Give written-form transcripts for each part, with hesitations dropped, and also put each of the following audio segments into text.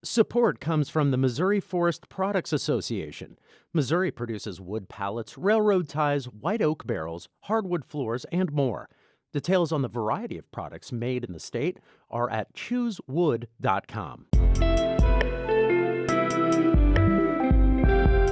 Support comes from the Missouri Forest Products Association. Missouri produces wood pallets, railroad ties, white oak barrels, hardwood floors, and more. Details on the variety of products made in the state are at choosewood.com.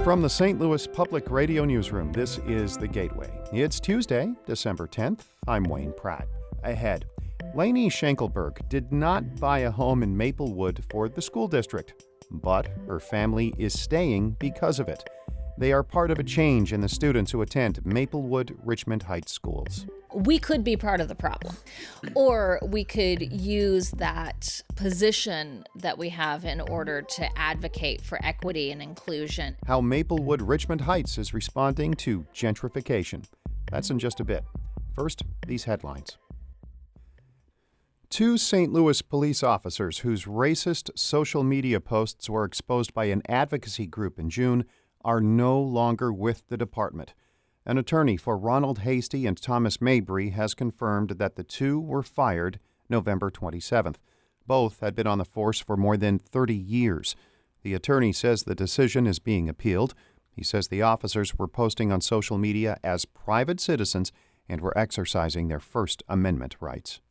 From the St. Louis Public Radio Newsroom, this is The Gateway. It's Tuesday, December 10th. I'm Wayne Pratt. Ahead, Lainey Schenkelberg did not buy a home in Maplewood for the school district, but her family is staying because of it. They are part of a change in the students who attend Maplewood Richmond Heights schools. We could be part of the problem, or we could use that position that we have in order to advocate for equity and inclusion. How Maplewood Richmond Heights is responding to gentrification. That's in just a bit. First, these headlines. Two St. Louis police officers whose racist social media posts were exposed by an advocacy group in June are no longer with the department. An attorney for Ronald Hasty and Thomas Mabry has confirmed that the two were fired November 27th. Both had been on the force for more than 30 years. The attorney says the decision is being appealed. He says the officers were posting on social media as private citizens and were exercising their First Amendment rights.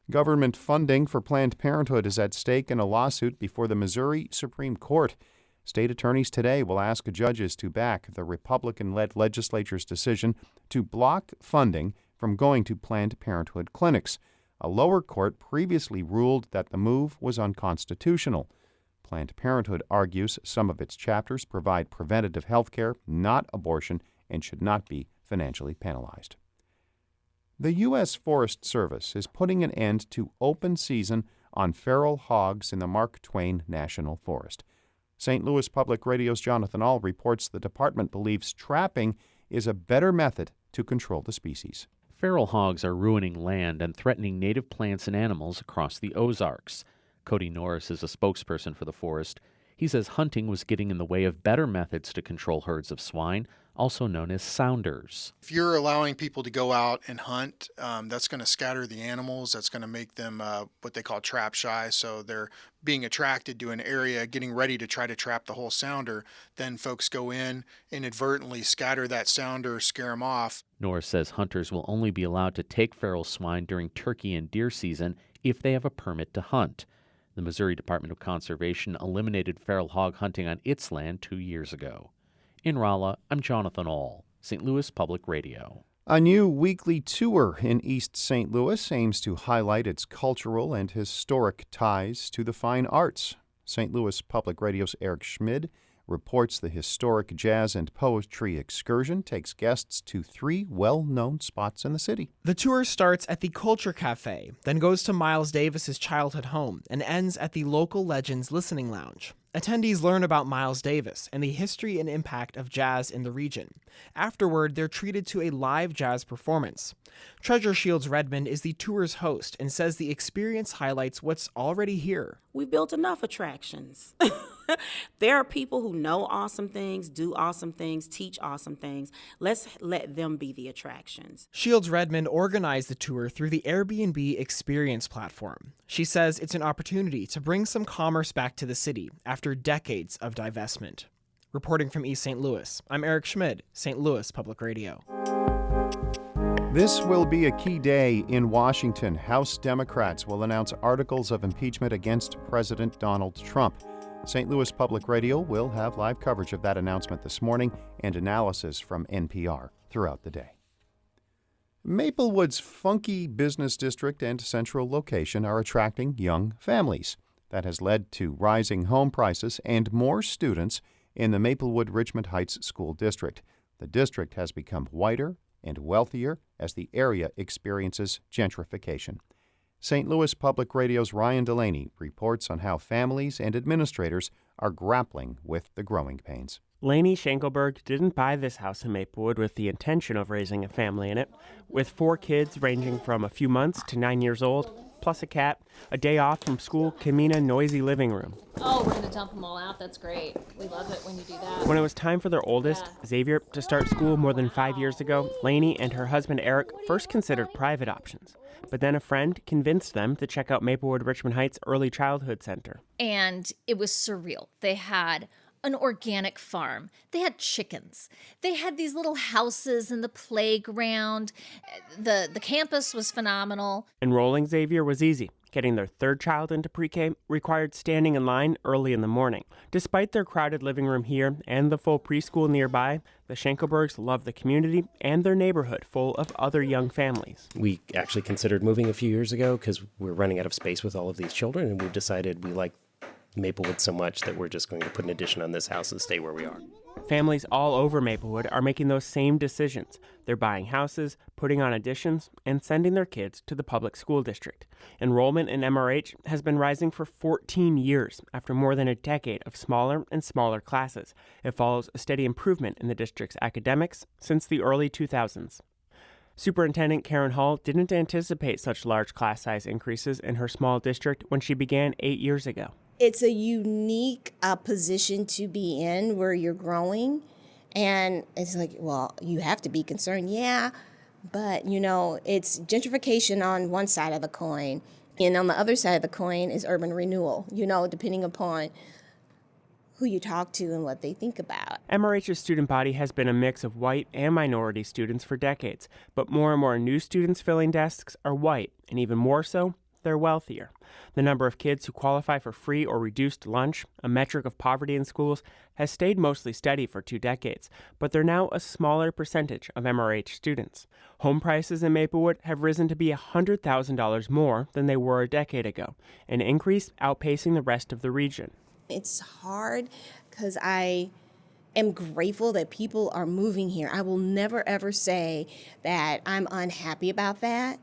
Government funding for Planned Parenthood is at stake in a lawsuit before the Missouri Supreme Court. State attorneys today will ask judges to back the Republican-led legislature's decision to block funding from going to Planned Parenthood clinics. A lower court previously ruled that the move was unconstitutional. Planned Parenthood argues some of its chapters provide preventative health care, not abortion, and should not be financially penalized. The U.S. Forest Service is putting an end to open season on feral hogs in the Mark Twain National Forest. St. Louis Public Radio's Jonathan Ahl reports the department believes trapping is a better method to control the species. Feral hogs are ruining land and threatening native plants and animals across the Ozarks. Cody Norris is a spokesperson for the forest. He says hunting was getting in the way of better methods to control herds of swine, also known as sounders. If you're allowing people to go out and hunt, that's going to scatter the animals. That's going to make them what they call trap shy. So they're being attracted to an area, getting ready to try to trap the whole sounder. Then folks go in, inadvertently scatter that sounder, scare them off. Norris says hunters will only be allowed to take feral swine during turkey and deer season if they have a permit to hunt. The Missouri Department of Conservation eliminated feral hog hunting on its land 2 years ago. In Rolla, I'm Jonathan Ahl, St. Louis Public Radio. A new weekly tour in East St. Louis aims to highlight its cultural and historic ties to the fine arts. St. Louis Public Radio's Eric Schmid reports the historic jazz and poetry excursion takes guests to 3 well-known spots in the city. The tour starts at the Culture Cafe, then goes to Miles Davis's childhood home, and ends at the local Legends Listening Lounge. Attendees learn about Miles Davis and the history and impact of jazz in the region. Afterward, they're treated to a live jazz performance. Treasure Shields Redmond is the tour's host and says the experience highlights what's already here. We built enough attractions. There are people who know awesome things, do awesome things, teach awesome things. Let's let them be the attractions. Shields Redmond organized the tour through the Airbnb Experience platform. She says it's an opportunity to bring some commerce back to the city after decades of divestment. Reporting from East St. Louis, I'm Eric Schmid, St. Louis Public Radio. This will be a key day in Washington. House Democrats will announce articles of impeachment against President Donald Trump. St. Louis Public Radio will have live coverage of that announcement this morning and analysis from NPR throughout the day. Maplewood's funky business district and central location are attracting young families. That has led to rising home prices and more students in the Maplewood Richmond Heights School District. The district has become whiter and wealthier as the area experiences gentrification. St. Louis Public Radio's Ryan Delaney reports on how families and administrators are grappling with the growing pains. Lainey Schenkelberg didn't buy this house in Maplewood with the intention of raising a family in it. With 4 kids ranging from a few months to 9 years old, plus a cat. A day off from school can mean a noisy living room. Oh, we're going to dump them all out. That's great. We love it when you do that. When it was time for their oldest, Xavier, to start school more than 5 years ago, Lainey and her husband Eric first considered private options. But then a friend convinced them to check out Maplewood Richmond Heights Early Childhood Center. And it was surreal. They had an organic farm. They had chickens. They had these little houses in the playground. The campus was phenomenal. Enrolling Xavier was easy. Getting their third child into pre-K required standing in line early in the morning. Despite their crowded living room here and the full preschool nearby, the Schenkelbergs love the community and their neighborhood full of other young families. We actually considered moving a few years ago because we're running out of space with all of these children, and we've decided we like Maplewood so much that we're just going to put an addition on this house and stay where we are. Families all over Maplewood are making those same decisions. They're buying houses, putting on additions, and sending their kids to the public school district. Enrollment in MRH has been rising for 14 years after more than a decade of smaller and smaller classes. It follows a steady improvement in the district's academics since the early 2000s. Superintendent Karen Hall didn't anticipate such large class size increases in her small district when she began 8 years ago. It's a unique position to be in where you're growing. And it's like, well, you have to be concerned. Yeah, but, it's gentrification on one side of the coin. And on the other side of the coin is urban renewal, depending upon who you talk to and what they think about. MRH's student body has been a mix of white and minority students for decades. But more and more new students filling desks are white, and even more so, they're wealthier. The number of kids who qualify for free or reduced lunch, a metric of poverty in schools, has stayed mostly steady for 2 decades, but they're now a smaller percentage of MRH students. Home prices in Maplewood have risen to be $100,000 more than they were a decade ago, an increase outpacing the rest of the region. It's hard because I am grateful that people are moving here. I will never, ever say that I'm unhappy about that,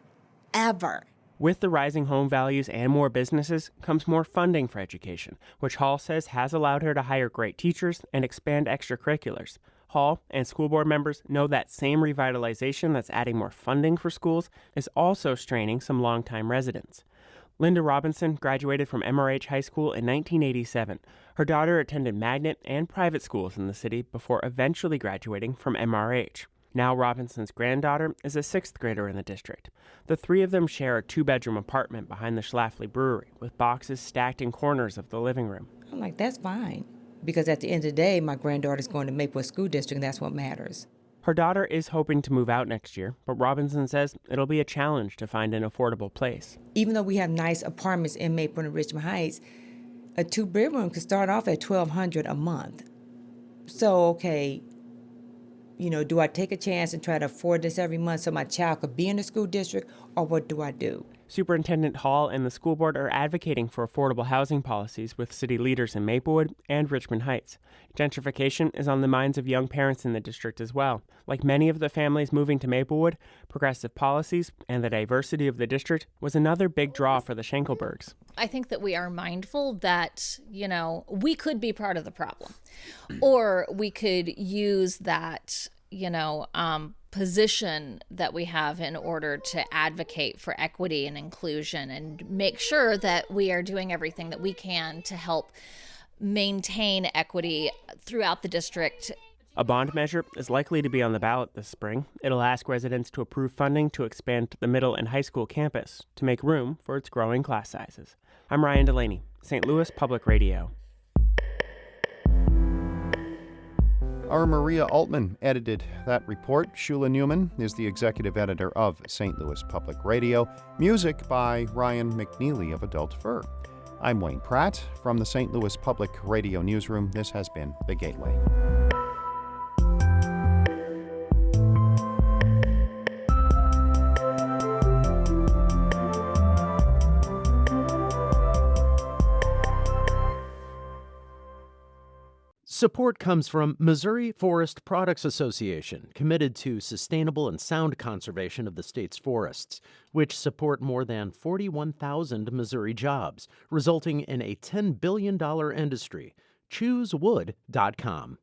ever. With the rising home values and more businesses comes more funding for education, which Hall says has allowed her to hire great teachers and expand extracurriculars. Hall and school board members know that same revitalization that's adding more funding for schools is also straining some longtime residents. Linda Robinson graduated from MRH High School in 1987. Her daughter attended magnet and private schools in the city before eventually graduating from MRH. Now Robinson's granddaughter is a 6th grader in the district. The 3 of them share a 2-bedroom apartment behind the Schlafly Brewery with boxes stacked in corners of the living room. I'm like, that's fine. Because at the end of the day, my granddaughter's going to Maplewood School District, and that's what matters. Her daughter is hoping to move out next year, but Robinson says it'll be a challenge to find an affordable place. Even though we have nice apartments in Maplewood and Richmond Heights, a 2-bedroom could start off at $1,200 a month. So, okay, do I take a chance and try to afford this every month so my child could be in the school district, or what do I do? Superintendent Hall and the school board are advocating for affordable housing policies with city leaders in Maplewood and Richmond Heights. Gentrification is on the minds of young parents in the district as well. Like many of the families moving to Maplewood, progressive policies and the diversity of the district was another big draw for the Schenkelbergs. I think that we are mindful that, we could be part of the problem, or we could use that, position that we have in order to advocate for equity and inclusion and make sure that we are doing everything that we can to help maintain equity throughout the district. A bond measure is likely to be on the ballot this spring. It'll ask residents to approve funding to expand the middle and high school campus to make room for its growing class sizes. I'm Ryan Delaney, St. Louis Public Radio. Our Maria Altman edited that report. Shula Newman is the executive editor of St. Louis Public Radio. Music by Ryan McNeely of Adult Fur. I'm Wayne Pratt from the St. Louis Public Radio Newsroom. This has been The Gateway. Support comes from Missouri Forest Products Association, committed to sustainable and sound conservation of the state's forests, which support more than 41,000 Missouri jobs, resulting in a $10 billion industry. ChooseWood.com.